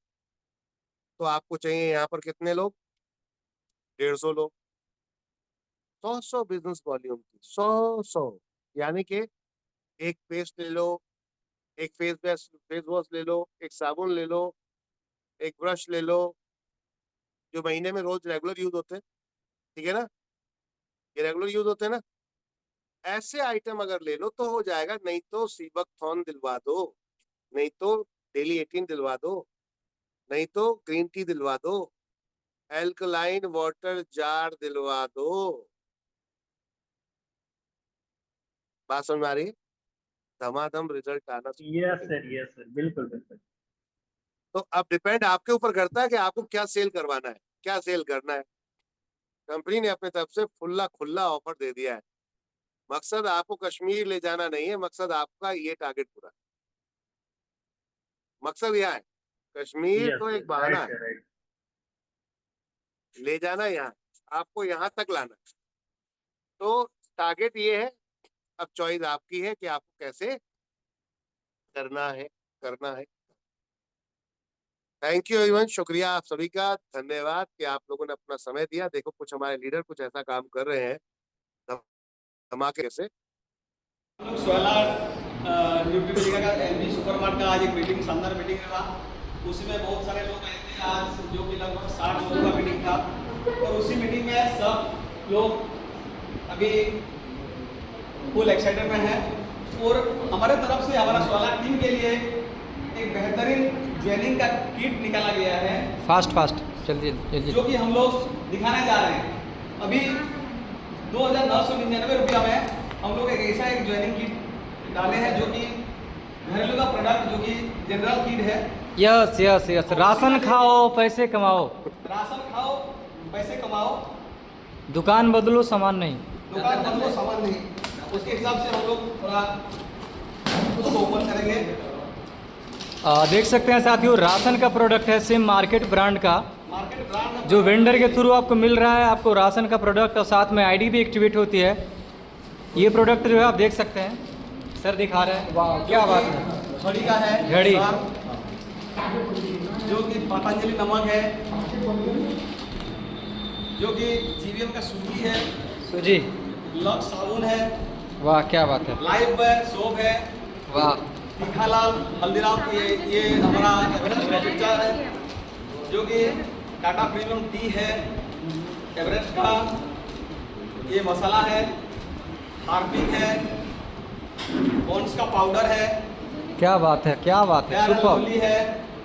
तो आपको चाहिए यहाँ पर कितने लोग, 150 लोग। 100 बिजनेस वॉल्यूम की 100 यानी कि एक पेस्ट ले लो, एक फेस वॉश ले लो, एक साबुन ले लो, एक ब्रश ले लो, जो महीने में रोज रेगुलर यूज होते हैं, ठीक है ना, ये रेगुलर यूज होते हैं ना। ऐसे आइटम अगर ले लो तो हो जाएगा। नहीं तो सीबकथॉर्न दिलवा दो, नहीं तो डेली 18 दिलवा दो, नहीं तो ग्रीन टी दिलवा दो, एल्कलाइन वाटर जार दिलवा दो। बात समझ में आ रही है? धमाधम रिजल्ट आना। यस सर बिल्कुल बिल्कुल। तो अब डिपेंड आपके ऊपर करता है कि आपको क्या सेल करवाना है, क्या सेल करना है। कंपनी ने अपने तरफ से खुला ऑफर दे दिया है। मकसद आपको कश्मीर ले जाना नहीं है, मकसद आपका ये टारगेट पूरा, मकसद यह है। कश्मीर तो एक बहाना है, ले जाना यहाँ, आपको यहाँ तक लाना। तो टारगेट ये है। अब चॉइस आपकी है कि आपको कैसे करना है। थैंक यू एवरीवन, शुक्रिया आप सभी का, धन्यवाद कि आप लोगों ने अपना समय दिया। देखो कुछ हमारे लीडर कुछ ऐसा काम कर रहे हैं धमाके से। न्यूट्री का एलबी सुपरमार्ट का आज एक मीटिंग, शानदार मीटिंग रहा। उसमें बहुत सारे लोग आए थे आज, जो कि लगभग 60 लोगों का मीटिंग था। और उसी मीटिंग में सब लोग अभी फुल एक्साइटेड में है। और हमारे तरफ से हमारा सोलार टीम के लिए एक बेहतरीन ज्वाइनिंग का किट निकाला गया है। फास्ट जल्दी जो कि हम लोग दिखाने जा रहे हैं। अभी 2,999 रुपया में हम लोग एक ऐसा एक ज्वाइनिंग किट डाले हैं, जो कि घरेलू का प्रोडक्ट, जो कि जनरल किट है। यस राशन खाओ पैसे कमाओ, राशन खाओ पैसे कमाओ, दुकान बदलो सामान नहीं। दुकान बदलो सामान नहीं। उसके हिसाब से हम लोग थोड़ा उसको ओपन करेंगे। देख सकते हैं साथियों, राशन का प्रोडक्ट है, सिम मार्केट ब्रांड का, मार्केट ब्रांड जो वेंडर के थ्रू आपको मिल रहा है। आपको राशन का प्रोडक्ट और साथ में आईडी भी एक्टिवेट होती है। ये प्रोडक्ट जो है आप देख सकते हैं, सर दिखा रहे हैं। वाह क्या बात है। घड़ी का है, घड़ी, जो कि पतंजलि नमक है, जो कि जीवीएम का सूजी है, सूजी, लक्स साबुन है, वाह क्या बात है, लाइव है, सोप है, वाह तीखालाल हल्दीराम की ये हमारा एवरेस्ट का चुच्चा है, जो कि टाटा प्रीमियम टी है एवरेस्ट का, ये मसाला है, हार्पिक है, पॉन्ड्स का पाउडर है, क्या बात है, क्या बात है, प्यारा सुपर, रंगोली है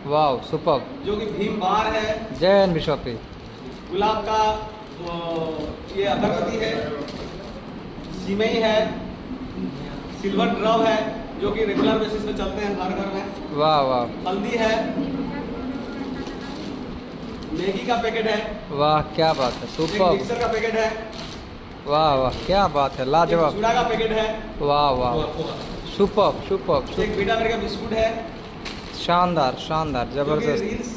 वाह सुपर। जो कि भीम बार है, जय एनबी शॉपी। गुलाब का ये अगरबत्ती है, सिमई है, सिल्वर ड्रम है जो कि रेगुलर बेसिस पे चलते हैं हर घर में, वाह वाह हल्दी है, मैगी का पैकेट है, वाह, क्या बात है, एक सुपर, मिक्सर का पैकेट है, वाह वाह, क्या बात है, एक लाजवाब, चूड़ा का पैकेट है, वाह वाह, सुपर सुपर, एक विटामिन का बिस्कुट है शानदार शानदार, जो कि जबरदस्त, रील्स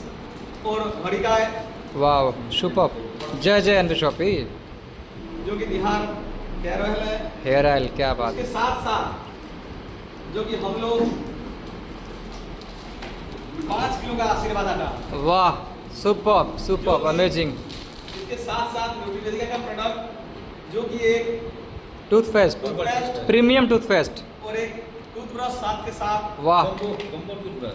और घड़ी का है वाह सुपर। जय जय एनबी शॉपी। जो कि बिहार हेयर ऑयल है। हेयर ऑयल, क्या बात इसके है, साथ साथ जो कि हम लोग 5 किलो का आशीर्वाद आटा, वाह सुपर सुपर, अमेजिंग। इसके साथ साथ न्यूट्रीवेदिका का प्रोडक्ट जो कि एक टूथपेस्ट, टूथपेस्ट प्रीमियम टूथपेस्ट, और एक टूथब्रश साथ के साथ वाह,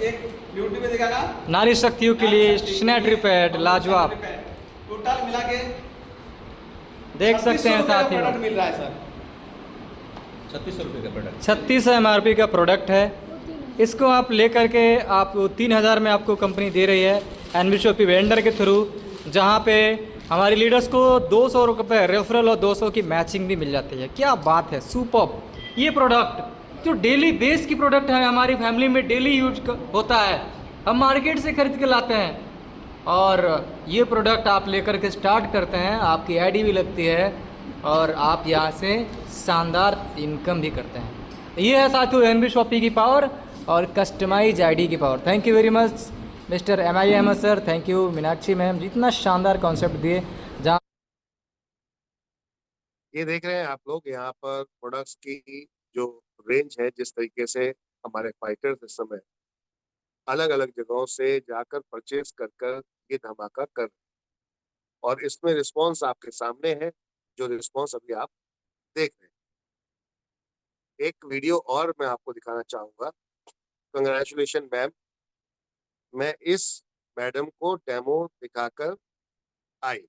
एक न्यूट्रीवेदिका का नारी शक्तियों के लिए सैनिटरी पैड, लाजवाब, टोटल मिला के देख सकते हैं साथियों, प्रोडक्ट मिल रहा है सर। 36 MRP का प्रोडक्ट है। इसको आप लेकर के आप 3000 में आपको कंपनी दे रही है एनबी शॉपी वेंडर के थ्रू, जहाँ पे हमारे लीडर्स को 200 रुपये रेफरल और 200 की मैचिंग भी मिल जाती है। क्या बात है, सुपर। ये प्रोडक्ट जो डेली बेस की प्रोडक्ट है, हमारी फैमिली में डेली यूज होता है, हम मार्केट से खरीद के लाते हैं, और ये प्रोडक्ट आप लेकर के स्टार्ट करते हैं, आपकी आईडी भी लगती है और आप यहाँ से शानदार इनकम भी करते हैं। ये है साथियों एनबी शॉपी की पावर और कस्टमाइज आईडी की power. Thank you very much mister MI Ahmad sir, thank you Meenakshi ma'am, जितना शानदार कॉन्सेप्ट दिए। जहाँ ये देख रहे हैं आप लोग यहाँ पर प्रोडक्ट्स की जो रेंज है, जिस तरीके से हमारे फाइटर्स इस समय अलग अलग जगहों से जाकर परचेज कर कर ये धमाका कर, और इसमें रिस्पांस आपके सामने है, जो रिस्पांस अभी आप देख रहे हैं। एक वीडियो और मैं आपको दिखाना चाहूंगा। कंग्रेचुलेशन मैम, मैं इस मैडम को डेमो दिखाकर आई,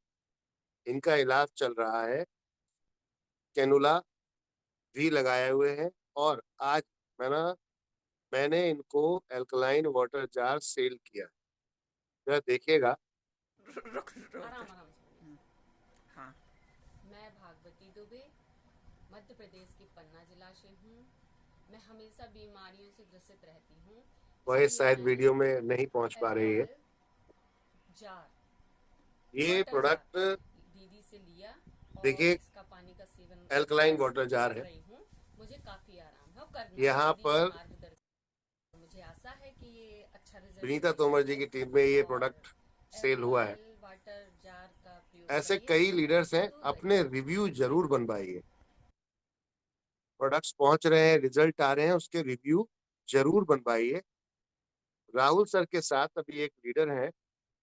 इनका इलाज चल रहा है, कैनुला भी लगाए हुए हैं, और आज मैंने इनको एल्कलाइन वाटर जार सेल किया। जरा देखिएगा। मैं भागवती दुबे मध्य प्रदेश के पन्ना जिला से हूँ। मैं हमेशा बीमारियों से ग्रसित रहती हूँ। वह शायद वीडियो में नहीं पहुंच पा रही है। ये प्रोडक्ट दीदी से लिया और देखिए, इसका पानी का सेवन एल्कलाइन वाटर जार है। मुझे काफी आराम है। करना यहाँ पर मुझे आशा है कि ये अच्छा रिजल्ट। विनीता तोमर जी की टीम में ये प्रोडक्ट सेल हुआ है। वाटर जार का प्रयोग ऐसे कई लीडर्स हैं, अपने रिव्यू जरूर बनवाइए। प्रोडक्ट्स पहुंच रहे हैं, रिजल्ट आ रहे हैं, उसके रिव्यू जरूर बनवाइए। राहुल सर के साथ अभी एक लीडर हैं,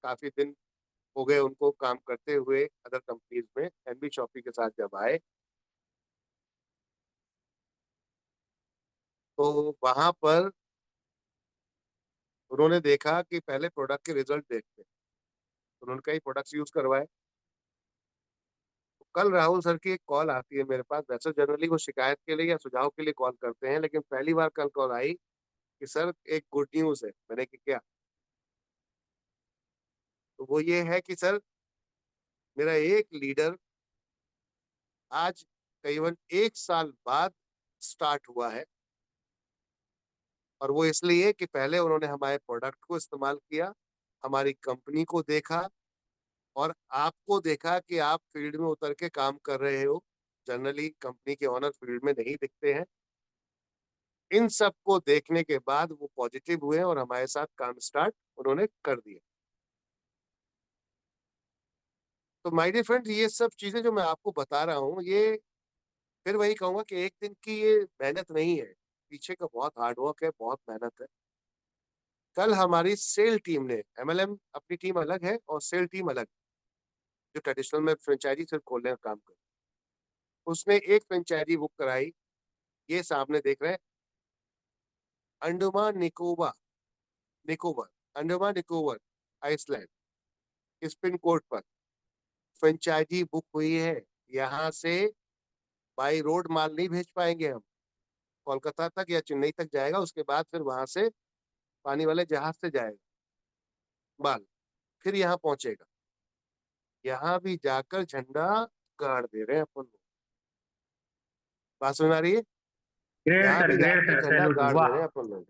काफी दिन हो गए उनको काम करते हुए अदर कंपनीज में, एनबी शॉपी के साथ जब आए तो वहां पर उन्होंने देखा कि पहले प्रोडक्ट के रिजल्ट देखते, उन्होंने कई प्रोडक्ट्स यूज करवाए। कल राहुल सर की एक कॉल आती है मेरे पास। वैसे जनरली वो शिकायत के लिए या सुझाव के लिए कॉल करते हैं, लेकिन पहली बार कल कॉल आई कि सर एक गुड न्यूज है। मैंने कि क्या? तो वो ये है कि सर मेरा एक लीडर आज करीबन 1 साल बाद स्टार्ट हुआ है, और वो इसलिए कि पहले उन्होंने हमारे प्रोडक्ट को इस्तेमाल किया, हमारी कंपनी को देखा, और आपको देखा कि आप फील्ड में उतर के काम कर रहे हो। जनरली कंपनी के ऑनर फील्ड में नहीं दिखते हैं। इन सब को देखने के बाद वो पॉजिटिव हुए और हमारे साथ काम स्टार्ट उन्होंने कर दिया। तो माय डियर फ्रेंड्स, ये सब चीजें जो मैं आपको बता रहा हूँ, ये फिर वही कहूंगा कि एक दिन की ये मेहनत नहीं है, पीछे का बहुत हार्डवर्क है, बहुत मेहनत है। कल हमारी सेल टीम ने, MLM अपनी टीम अलग है और सेल टीम अलग, जो ट्रेडिशनल में फ्रेंचाइजी सिर्फ खोलने का काम कर, उसने एक फ्रेंचाइजी बुक कराई। ये सामने देख रहे हैं, अंडमान निकोबार आइसलैंड, इस पिन कोड पर फ्रेंचाइजी बुक हुई है। यहाँ से बाई रोड माल नहीं भेज पाएंगे हम, कोलकाता तक या चेन्नई तक जाएगा, उसके बाद फिर वहां से पानी वाले जहाज से जाएगा माल, फिर यहाँ पहुंचेगा। यहाँ भी जाकर झंडा गाड़ दे रहे हैं अपन लोग। बात सुन आ रही है? यहाँ भी जाकर झंडा गाड़ दे रहे हैं अपन लोग।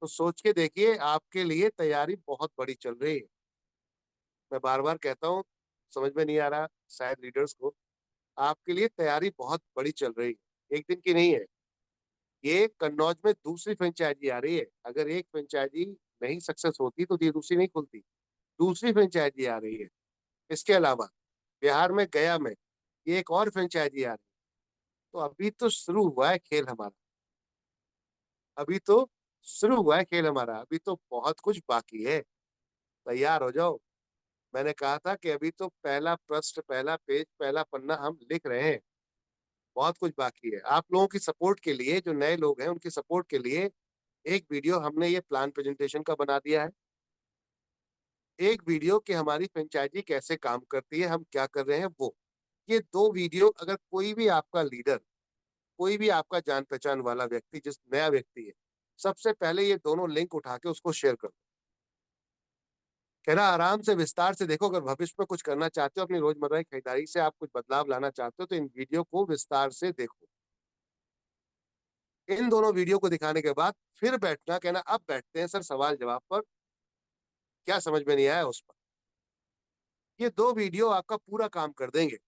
तो सोच के देखिए, आपके लिए तैयारी बहुत बड़ी चल रही है। मैं बार बार कहता हूँ, समझ में नहीं आ रहा शायद लीडर्स को, आपके लिए तैयारी बहुत बड़ी चल रही है, एक दिन की नहीं है। ये कन्नौज में दूसरी फ्रेंचाइजी आ रही है। अगर एक फ्रेंचाइजी नहीं सक्सेस होती तो ये दूसरी नहीं खुलती, दूसरी फ्रेंचाइजी आ रही है। इसके अलावा बिहार में गया में ये एक और फ्रेंचाइजी आ रही है। तो अभी तो शुरू हुआ है खेल हमारा, अभी तो शुरू हुआ है खेल हमारा, अभी तो बहुत कुछ बाकी है। तैयार हो जाओ। मैंने कहा था कि अभी तो पहला पृष्ठ, पहला पेज, पहला पन्ना हम लिख रहे हैं, बहुत कुछ बाकी है। आप लोगों की सपोर्ट के लिए, जो नए लोग हैं उनकी सपोर्ट के लिए एक वीडियो हमने ये प्लान प्रेजेंटेशन का बना दिया है। एक वीडियो कि हमारी फ्रेंचाइजी कैसे काम करती है, हम क्या कर रहे हैं वो। ये 2 वीडियो अगर कोई भी आपका लीडर, कोई भी आपका जान पहचान वाला व्यक्ति, जिस नया व्यक्ति है, सबसे पहले ये दोनों लिंक उठा के उसको शेयर कर दो। कहना आराम से विस्तार से देखो। अगर भविष्य में कुछ करना चाहते हो, अपनी रोजमर्रा की खरीदारी से आप कुछ बदलाव लाना चाहते हो, तो इन वीडियो को विस्तार से देखो। इन दोनों वीडियो को दिखाने के बाद फिर बैठना, कहना अब बैठते हैं सर सवाल जवाब पर, क्या समझ में नहीं आया उस पर। ये 2 वीडियो आपका पूरा काम कर देंगे।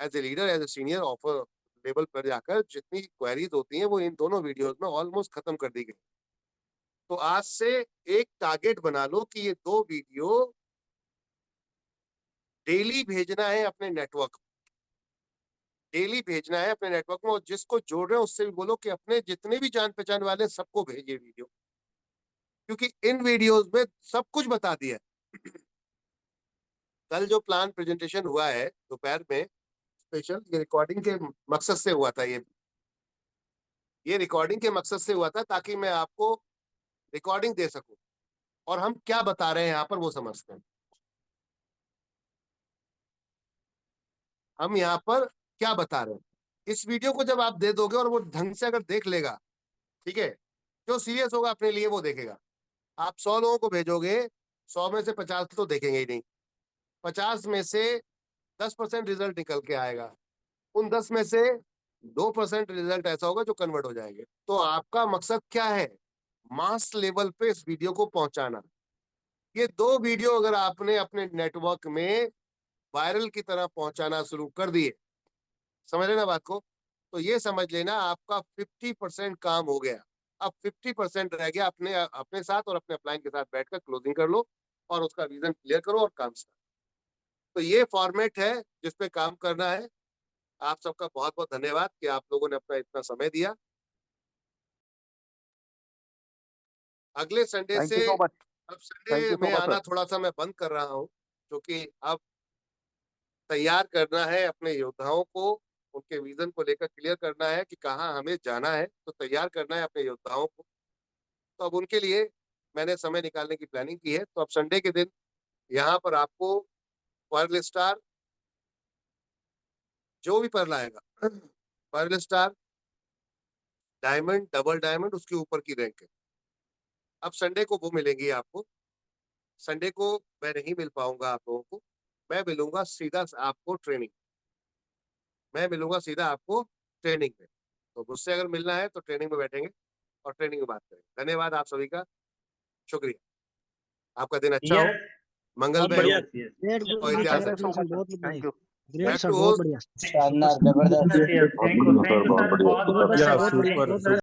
As a leader, as a senior offer level पर जाकर जितनी क्वेरीज होती हैं वो इन दोनों वीडियोस में ऑलमोस्ट खत्म कर दी गई। तो आज से एक टारगेट बना लो कि ये 2 वीडियो डेली भेजना है अपने नेटवर्क में, डेली भेजना है अपने नेटवर्क में। और जिसको जोड़ रहे हैं उससे भी बोलो कि अपने जितने भी जान पहचान वाले सबको भेजिए वीडियो, क्योंकि इन वीडियोस में सब कुछ बता दिया है। कल जो प्लान प्रेजेंटेशन हुआ है दोपहर में स्पेशल, ये रिकॉर्डिंग के मकसद से हुआ था। ये रिकॉर्डिंग के मकसद से हुआ था ताकि मैं आपको रिकॉर्डिंग दे सकूं और हम क्या बता रहे हैं यहाँ पर वो समझते हैं। हम यहाँ पर क्या बता रहे हैं, इस वीडियो को जब आप दे दोगे और वो ढंग से अगर देख लेगा, ठीक है, जो सीरियस होगा अपने लिए वो देखेगा। आप 100 लोगों को भेजोगे, 100 में से 50 तो देखेंगे ही नहीं, 50 में से 10% रिजल्ट निकल के आएगा, उन 10 में से 2% रिजल्ट ऐसा होगा जो कन्वर्ट हो जाएंगे। तो आपका मकसद क्या है? मास लेवल पे इस वीडियो को पहुंचाना। ये 2 वीडियो अगर आपने अपने नेटवर्क में वायरल की तरह पहुंचाना शुरू कर दिए, समझ लेना बात को, तो ये समझ लेना आपका 50% काम हो गया। अब 50% रह गया। अपने साथ और अपने अपलाइन के साथ बैठकर क्लोजिंग कर लो और उसका रीजन क्लियर करो और काम स्टार्ट। तो ये फॉर्मेट है जिसपे काम करना है। आप सबका बहुत बहुत धन्यवाद कि आप लोगों ने अपना इतना समय दिया। अगले संडे से, अब संडे में आना थोड़ा सा मैं बंद कर रहा हूँ, क्योंकि अब तैयार करना है अपने योद्धाओं को, उनके विजन को लेकर क्लियर करना है कि कहाँ हमें जाना है, तो तैयार करना है अपने योद्धाओं को। तो अब उनके लिए मैंने समय निकालने की प्लानिंग की है। तो अब संडे के दिन यहाँ पर आपको पर्ल स्टार, जो भी पर्ल आएगा, pearl star, diamond, double diamond, उसके ऊपर की रैंक है। अब संडे को वो मिलेंगी आपको। संडे को मैं नहीं मिल पाऊंगा आप लोगों को, मैं मिलूंगा सीधा आपको ट्रेनिंग, मैं मिलूंगा सीधा आपको ट्रेनिंग में। तो मुझसे अगर मिलना है तो ट्रेनिंग में बैठेंगे और ट्रेनिंग में बात करेंगे। धन्यवाद आप सभी का, शुक्रिया। आपका दिन अच्छा हो, मंगलमय हो और इतिहास अच्छा हो। शानदार, जबरदस्त। बहुत बढ़िया सर, बहुत बढ़िया।